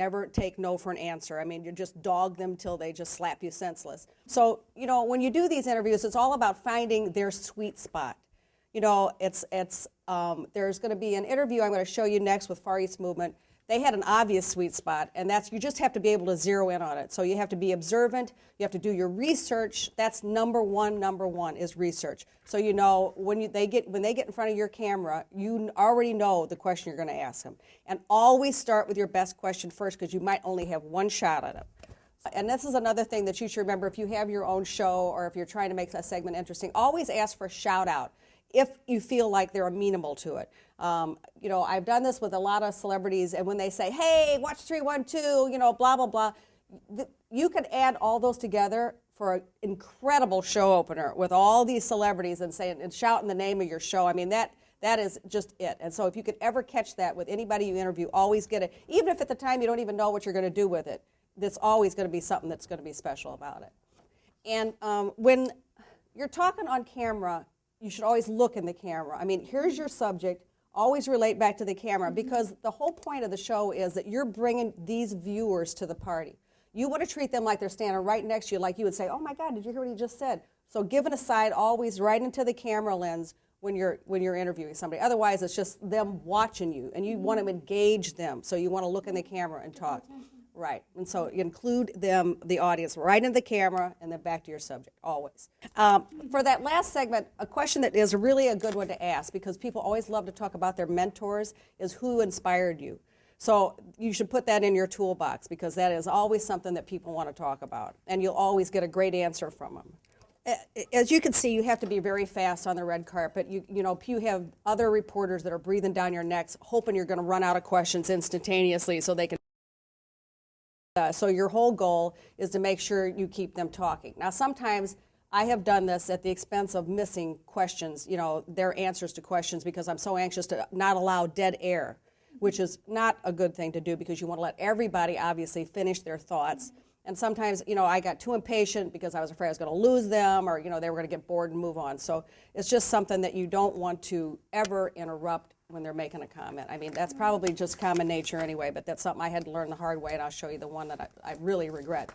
Never take no for an answer. I mean, you just dog them till they just slap you senseless. So, you know, when you do these interviews, it's all about finding their sweet spot. You know, there's going to be an interview I'm going to show you next with Far East Movement. They had an obvious sweet spot, and that's, you just have to be able to zero in on it. So you have to be observant, you have to do your research. That's number one is research. So you know, when they get in front of your camera, you already know the question you're going to ask them. And always start with your best question first, because you might only have one shot at it. And this is another thing that you should remember if you have your own show or if you're trying to make a segment interesting. Always ask for a shout out if you feel like they're amenable to it. You know, I've done this with a lot of celebrities, and when they say, hey, watch 312, you know, blah, blah, blah, you could add all those together for an incredible show opener with all these celebrities and say, and shouting the name of your show. I mean, that is just it. And so if you could ever catch that with anybody you interview, always get it. Even if at the time you don't even know what you're going to do with it, there's always going to be something that's going to be special about it. And when you're talking on camera, you should always look in the camera. I mean, here's your subject. Always relate back to the camera, because the whole point of the show is that you're bringing these viewers to the party. You want to treat them like they're standing right next to you, like you would say, oh my God, did you hear what he just said? So give an aside always right into the camera lens when you're interviewing somebody. Otherwise, it's just them watching you, and you want to engage them. So you want to look in the camera and talk. Right, and so you include them, the audience, right in the camera, and then back to your subject, always. For that last segment, a question that is really a good one to ask, because people always love to talk about their mentors, is who inspired you? So you should put that in your toolbox, because that is always something that people want to talk about, and you'll always get a great answer from them. As you can see, you have to be very fast on the red carpet. You know, you have other reporters that are breathing down your necks, hoping you're going to run out of questions instantaneously so they can. So your whole goal is to make sure you keep them talking. Now, sometimes I have done this at the expense of missing questions, you know, their answers to questions, because I'm so anxious to not allow dead air, which is not a good thing to do, because you want to let everybody obviously finish their thoughts. And sometimes, you know, I got too impatient because I was afraid I was going to lose them, or, you know, they were going to get bored and move on. So it's just something that you don't want to ever interrupt when they're making a comment. I mean, that's probably just common nature anyway, but that's something I had to learn the hard way, and I'll show you the one that I really regret.